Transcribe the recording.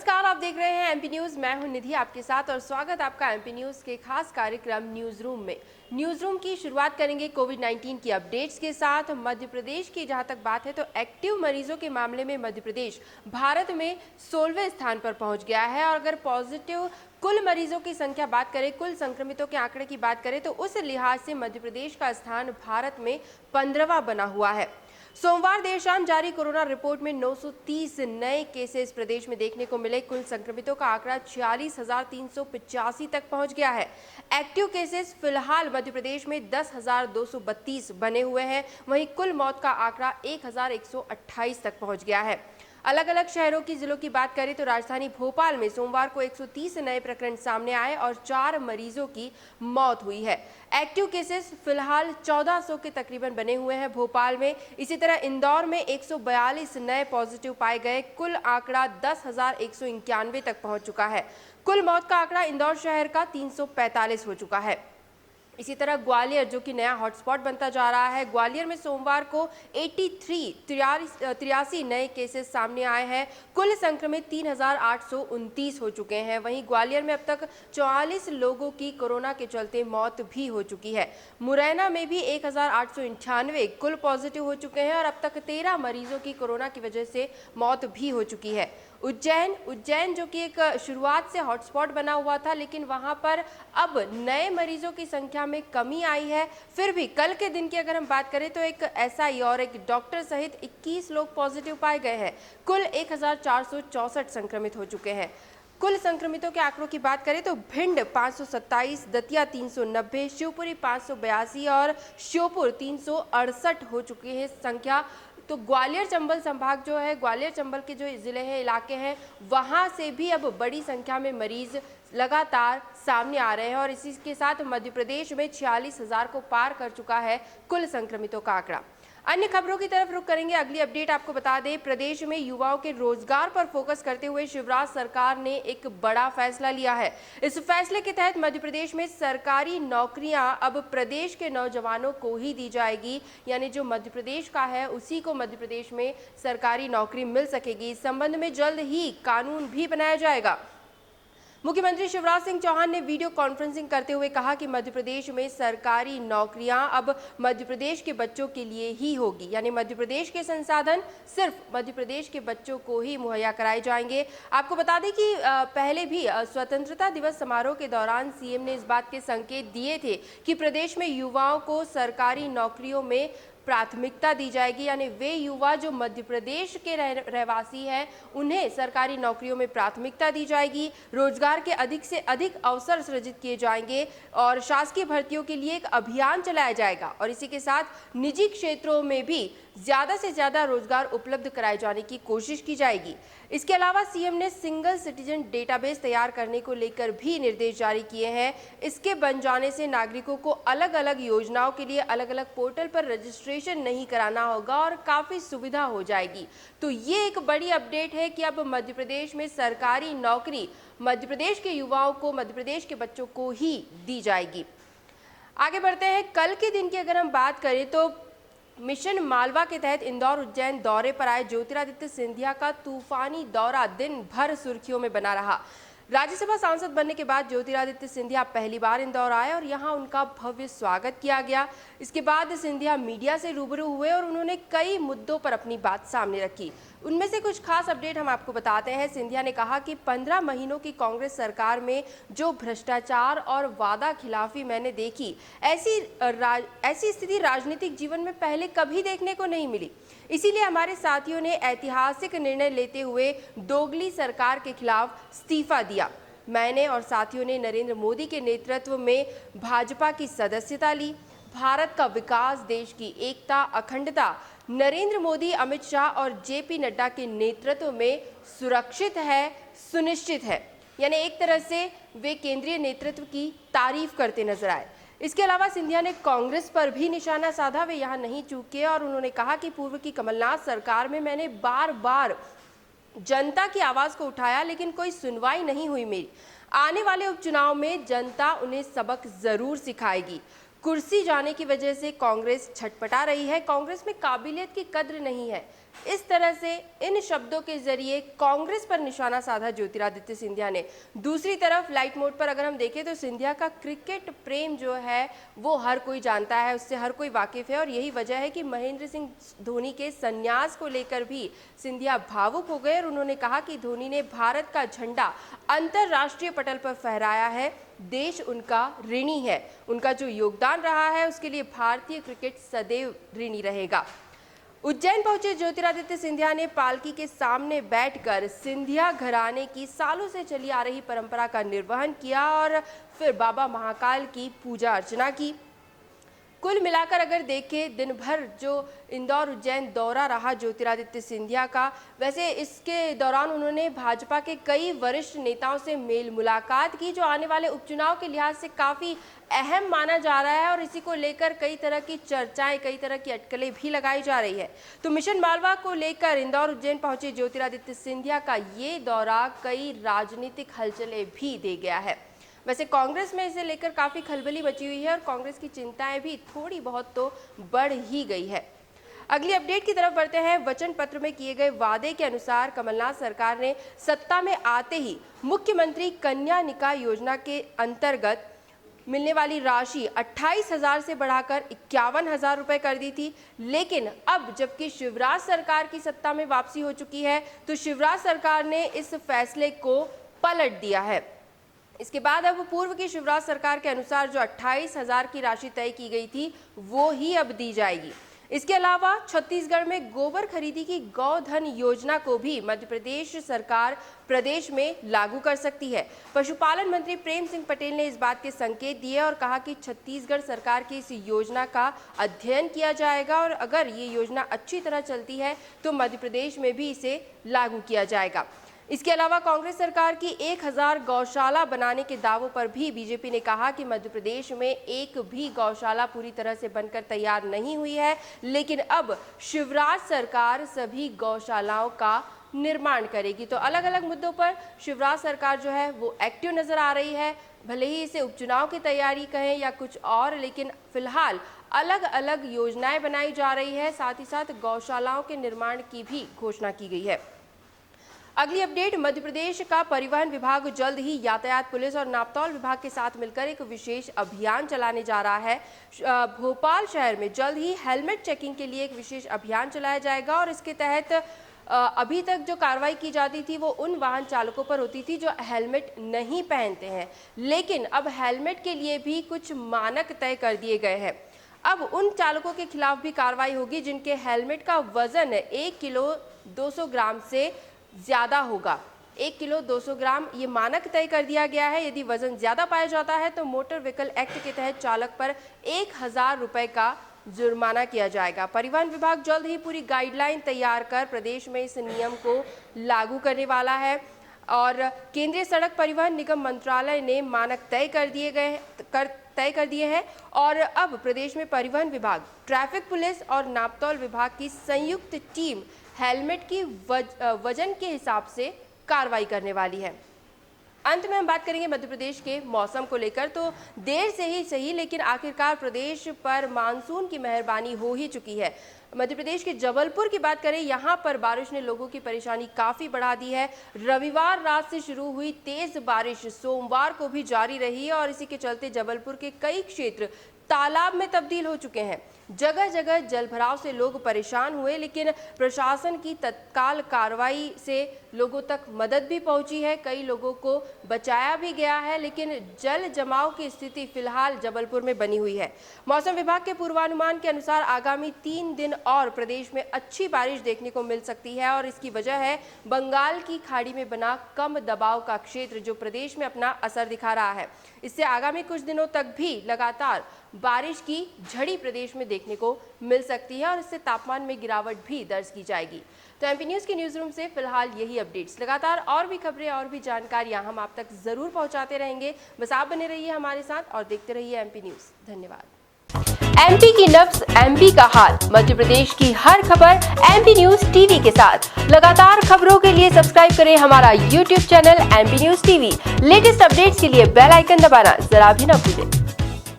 नमस्कार, आप देख रहे हैं एमपी न्यूज। मैं हूं निधि आपके साथ और स्वागत आपका एमपी न्यूज के खास कार्यक्रम न्यूज रूम में। न्यूज रूम की शुरुआत करेंगे कोविड-19 की अपडेट्स के साथ। मध्य प्रदेश की जहां तक बात है तो एक्टिव मरीजों के मामले में मध्य प्रदेश भारत में 16वें स्थान पर पहुंच गया है। और अगर पॉजिटिव कुल मरीजों की संख्या बात करें, कुल संक्रमितों के आंकड़े की बात करें तो उस लिहाज से मध्य प्रदेश का स्थान भारत में 15वां बना हुआ है। सोमवार देर शाम जारी कोरोना रिपोर्ट में 930 नए केसेस प्रदेश में देखने को मिले। कुल संक्रमितों का आंकड़ा 46,385 तक पहुंच गया है। एक्टिव केसेस फिलहाल मध्य प्रदेश में 10,232 बने हुए हैं। वहीं कुल मौत का आंकड़ा 1,128 तक पहुंच गया है। अलग अलग शहरों की जिलों की बात करें तो राजधानी भोपाल में सोमवार को 130 नए प्रकरण सामने आए और 4 मरीजों की मौत हुई है। एक्टिव केसेस फिलहाल 1400 के तकरीबन बने हुए हैं भोपाल में। इसी तरह इंदौर में 142 नए पॉजिटिव पाए गए। कुल आंकड़ा 10,191 तक पहुंच चुका है। कुल मौत का आंकड़ा इंदौर शहर का 345 हो चुका है। इसी तरह ग्वालियर जो कि नया हॉटस्पॉट बनता जा रहा है, ग्वालियर में सोमवार को 83 नए केसेस सामने आए हैं। कुल संक्रमित 3,829 हो चुके हैं। वहीं ग्वालियर में अब तक 44 लोगों की कोरोना के चलते मौत भी हो चुकी है। मुरैना में भी 1,898 कुल पॉजिटिव हो चुके हैं और अब तक 13 मरीजों की कोरोना की वजह से मौत भी हो चुकी है। उज्जैन जो कि एक शुरुआत से हॉटस्पॉट बना हुआ था, लेकिन वहां पर अब नए मरीजों की संख्या में कमी आई है। फिर भी कल के दिन की अगर हम बात करें तो एक एसआई और एक डॉक्टर सहित 21 लोग पॉजिटिव पाए गए हैं। कुल 1,464 संक्रमित हो चुके हैं। कुल संक्रमितों के आंकड़ों की बात करें तो भिंड 527, दतिया 390, शिवपुरी 582 और श्योपुर 368 हो चुकी है संख्या। तो ग्वालियर चंबल संभाग जो है, ग्वालियर चंबल के जो जिले हैं, इलाके हैं, वहां से भी अब बड़ी संख्या में मरीज लगातार सामने आ रहे हैं और इसी के साथ मध्य प्रदेश में 46,000 को पार कर चुका है कुल संक्रमितों का आंकड़ा। अन्य खबरों की तरफ रुख करेंगे। अगली अपडेट आपको बता दें, प्रदेश में युवाओं के रोजगार पर फोकस करते हुए शिवराज सरकार ने एक बड़ा फैसला लिया है। इस फैसले के तहत मध्य प्रदेश में सरकारी नौकरियां अब प्रदेश के नौजवानों को ही दी जाएगी। यानी जो मध्य प्रदेश का है उसी को मध्य प्रदेश में सरकारी नौकरी मिल सकेगी। इस संबंध में जल्द ही कानून भी बनाया जाएगा। मुख्यमंत्री शिवराज सिंह चौहान ने वीडियो कॉन्फ्रेंसिंग करते हुए कहा कि मध्य प्रदेश में सरकारी नौकरियां अब मध्य प्रदेश के बच्चों के लिए ही होगी। यानी मध्य प्रदेश के संसाधन सिर्फ मध्य प्रदेश के बच्चों को ही मुहैया कराए जाएंगे। आपको बता दें कि पहले भी स्वतंत्रता दिवस समारोह के दौरान सीएम ने इस बात के संकेत दिए थे कि प्रदेश में युवाओं को सरकारी नौकरियों में प्राथमिकता दी जाएगी। यानी वे युवा जो मध्य प्रदेश के रहवासी हैं उन्हें सरकारी नौकरियों में प्राथमिकता दी जाएगी। रोजगार के अधिक से अधिक अवसर सृजित किए जाएंगे और शासकीय भर्तियों के लिए एक अभियान चलाया जाएगा और इसी के साथ निजी क्षेत्रों में भी ज्यादा से ज्यादा रोजगार उपलब्ध कराए जाने की कोशिश की जाएगी। इसके अलावा सीएम ने सिंगल सिटीजन डेटाबेस तैयार करने को लेकर भी निर्देश जारी किए हैं। इसके बन जाने से नागरिकों को अलग अलग योजनाओं के लिए अलग अलग पोर्टल पर रजिस्ट्रेशन नहीं कराना होगा और काफी सुविधा हो जाएगी। तो ये एक बड़ी अपडेट है कि अब मध्य प्रदेश में सरकारी नौकरी मध्य प्रदेश के युवाओं को, मध्य प्रदेश के बच्चों को ही दी जाएगी। आगे बढ़ते हैं। कल के दिन की अगर हम बात करें तो मिशन मालवा के तहत इंदौर उज्जैन दौरे पर आए ज्योतिरादित्य सिंधिया का तूफानी दौरा दिन भर सुर्खियों में बना रहा। राज्यसभा सांसद बनने के बाद ज्योतिरादित्य सिंधिया पहली बार इंदौर आए और यहां उनका भव्य स्वागत किया गया। इसके बाद सिंधिया मीडिया से रूबरू हुए और उन्होंने कई मुद्दों पर अपनी बात सामने रखी। उनमें से कुछ खास अपडेट हम आपको बताते हैं। सिंधिया ने कहा कि 15 महीनों की कांग्रेस सरकार में जो भ्रष्टाचार और वादा खिलाफी मैंने देखी, ऐसी स्थिति राजनीतिक जीवन में पहले कभी देखने को नहीं मिली। इसीलिए हमारे साथियों ने ऐतिहासिक निर्णय लेते हुए दोगली सरकार के खिलाफ इस्तीफा दिया। मैंने और साथियों ने नरेंद्र मोदी के नेतृत्व में भाजपा की सदस्यता ली। भारत का विकास, देश की एकता, अखंडता नरेंद्र मोदी, अमित शाह और जेपी नड्डा के नेतृत्व में सुरक्षित है, सुनिश्चित है। यानी एक तरह से वे केंद्रीय नेतृत्व की तारीफ करते नजर आए। इसके अलावा सिंधिया ने कांग्रेस पर भी निशाना साधा। वे यहाँ नहीं चूके और उन्होंने कहा कि पूर्व की कमलनाथ सरकार में मैंने बार बार जनता की आवाज को उठाया लेकिन कोई सुनवाई नहीं हुई मेरी। आने वाले उपचुनाव में जनता उन्हें सबक जरूर सिखाएगी। कुर्सी जाने की वजह से कांग्रेस छटपटा रही है। कांग्रेस में काबिलियत की कद्र नहीं है। इस तरह से इन शब्दों के जरिए कांग्रेस पर निशाना साधा ज्योतिरादित्य सिंधिया ने। दूसरी तरफ लाइट मोड पर अगर हम देखें तो सिंधिया का क्रिकेट प्रेम जो है वो हर कोई जानता है, उससे हर कोई वाकिफ है और यही वजह है कि महेंद्र सिंह धोनी के संन्यास को लेकर भी सिंधिया भावुक हो गए और उन्होंने कहा कि धोनी ने भारत का झंडा अंतर्राष्ट्रीय पटल पर फहराया है, देश उनका ऋणी है, उनका जो योगदान रहा है उसके लिए भारतीय क्रिकेट सदैव ऋणी रहेगा। उज्जैन पहुंचे ज्योतिरादित्य सिंधिया ने पालकी के सामने बैठकर सिंधिया घराने की सालों से चली आ रही परंपरा का निर्वहन किया और फिर बाबा महाकाल की पूजा अर्चना की। कुल मिलाकर अगर देखें दिन भर जो इंदौर उज्जैन दौरा रहा ज्योतिरादित्य सिंधिया का, वैसे इसके दौरान उन्होंने भाजपा के कई वरिष्ठ नेताओं से मेल मुलाकात की जो आने वाले उपचुनाव के लिहाज से काफ़ी अहम माना जा रहा है और इसी को लेकर कई तरह की चर्चाएं, कई तरह की अटकलें भी लगाई जा रही है। तो मिशन मालवा को लेकर इंदौर उज्जैन पहुंचे ज्योतिरादित्य सिंधिया का ये दौरा कई राजनीतिक हलचलें भी दे गया है। वैसे कांग्रेस में इसे लेकर काफ़ी खलबली मची हुई है और कांग्रेस की चिंताएं भी थोड़ी बहुत तो बढ़ ही गई है। अगली अपडेट की तरफ बढ़ते हैं। वचन पत्र में किए गए वादे के अनुसार कमलनाथ सरकार ने सत्ता में आते ही मुख्यमंत्री कन्या निकाय योजना के अंतर्गत मिलने वाली राशि 28,000 से बढ़ाकर 51,000 रुपए कर दी थी। लेकिन अब जबकि शिवराज सरकार की सत्ता में वापसी हो चुकी है तो शिवराज सरकार ने इस फैसले को पलट दिया है। इसके बाद अब पूर्व की शिवराज सरकार के अनुसार जो 28,000 की राशि तय की गई थी वो ही अब दी जाएगी। इसके अलावा छत्तीसगढ़ में गोबर खरीदी की गौधन योजना को भी मध्य प्रदेश सरकार प्रदेश में लागू कर सकती है। पशुपालन मंत्री प्रेम सिंह पटेल ने इस बात के संकेत दिए और कहा कि छत्तीसगढ़ सरकार की इस योजना का अध्ययन किया जाएगा और अगर ये योजना अच्छी तरह चलती है तो मध्य प्रदेश में भी इसे लागू किया जाएगा। इसके अलावा कांग्रेस सरकार की 1000 गौशाला बनाने के दावों पर भी बीजेपी ने कहा कि मध्य प्रदेश में एक भी गौशाला पूरी तरह से बनकर तैयार नहीं हुई है, लेकिन अब शिवराज सरकार सभी गौशालाओं का निर्माण करेगी। तो अलग अलग मुद्दों पर शिवराज सरकार जो है वो एक्टिव नजर आ रही है, भले ही इसे उपचुनाव की तैयारी कहें या कुछ और, लेकिन फिलहाल अलग अलग योजनाएं बनाई जा रही है, साथ ही साथ गौशालाओं के निर्माण की भी घोषणा की गई है। अगली अपडेट, मध्य प्रदेश का परिवहन विभाग जल्द ही यातायात पुलिस और नापतौल विभाग के साथ मिलकर एक विशेष अभियान चलाने जा रहा है। भोपाल शहर में जल्द ही हेलमेट चेकिंग के लिए एक विशेष अभियान चलाया जाएगा और इसके तहत अभी तक जो कार्रवाई की जाती थी वो उन वाहन चालकों पर होती थी जो हेलमेट नहीं पहनते हैं, लेकिन अब हेलमेट के लिए भी कुछ मानक तय कर दिए गए हैं। अब उन चालकों के खिलाफ भी कार्रवाई होगी जिनके हेलमेट का वजन 1 किलो 200 ग्राम से ज्यादा होगा। 1 किलो 200 ग्राम ये मानक तय कर दिया गया है। यदि वजन ज्यादा पाया जाता है तो मोटर व्हीकल एक्ट के तहत चालक पर 1000 रुपए का जुर्माना किया जाएगा। परिवहन विभाग जल्द ही पूरी गाइडलाइन तैयार कर प्रदेश में इस नियम को लागू करने वाला है और केंद्रीय सड़क परिवहन निगम मंत्रालय ने मानक तय कर दिए हैं और अब प्रदेश में परिवहन विभाग, ट्रैफिक पुलिस और नापतौल विभाग की संयुक्त टीम हेलमेट की वजन के हिसाब से कार्रवाई करने वाली है। अंत में हम बात करेंगे मध्य प्रदेश के मौसम को लेकर। तो देर से ही सही लेकिन आखिरकार प्रदेश पर मानसून की मेहरबानी हो ही चुकी है। मध्य प्रदेश के जबलपुर की बात करें, यहाँ पर बारिश ने लोगों की परेशानी काफी बढ़ा दी है। रविवार रात से शुरू हुई तेज बारिश सोमवार को भी जारी रही और इसी के चलते जबलपुर के कई क्षेत्र तालाब में तब्दील हो चुके हैं। जगह जगह जलभराव से लोग परेशान हुए, लेकिन प्रशासन की तत्काल कार्रवाई से लोगों तक मदद भी पहुंची है, कई लोगों को बचाया भी गया है, लेकिन जल जमाव की स्थिति फिलहाल जबलपुर में बनी हुई है। मौसम विभाग के पूर्वानुमान के अनुसार आगामी 3 दिन और प्रदेश में अच्छी बारिश देखने को मिल सकती है और इसकी वजह है बंगाल की खाड़ी में बना कम दबाव का क्षेत्र जो प्रदेश में अपना असर दिखा रहा है। इससे आगामी कुछ दिनों तक भी लगातार बारिश की झड़ी प्रदेश में देखने को मिल सकती है और इससे तापमान में गिरावट भी दर्ज की जाएगी। तो एमपी न्यूज़ की न्यूज़ रूम से फिलहाल यही अपडेट्स। लगातार और भी खबरें और भी जानकारियां हम आप तक जरूर पहुंचाते रहेंगे। बस आप बने रहिए हमारे साथ और देखते रहिए एमपी न्यूज़। धन्यवाद। एमपी की नब्ज, एमपी का हाल, मध्य प्रदेश की हर खबर एमपी न्यूज़ टीवी के साथ। लगातार खबरों के लिए सब्सक्राइब करें हमारा YouTube channel MP news TV. Latest updates के लिए बेल आइकन दबाना जरा भी न भूलें।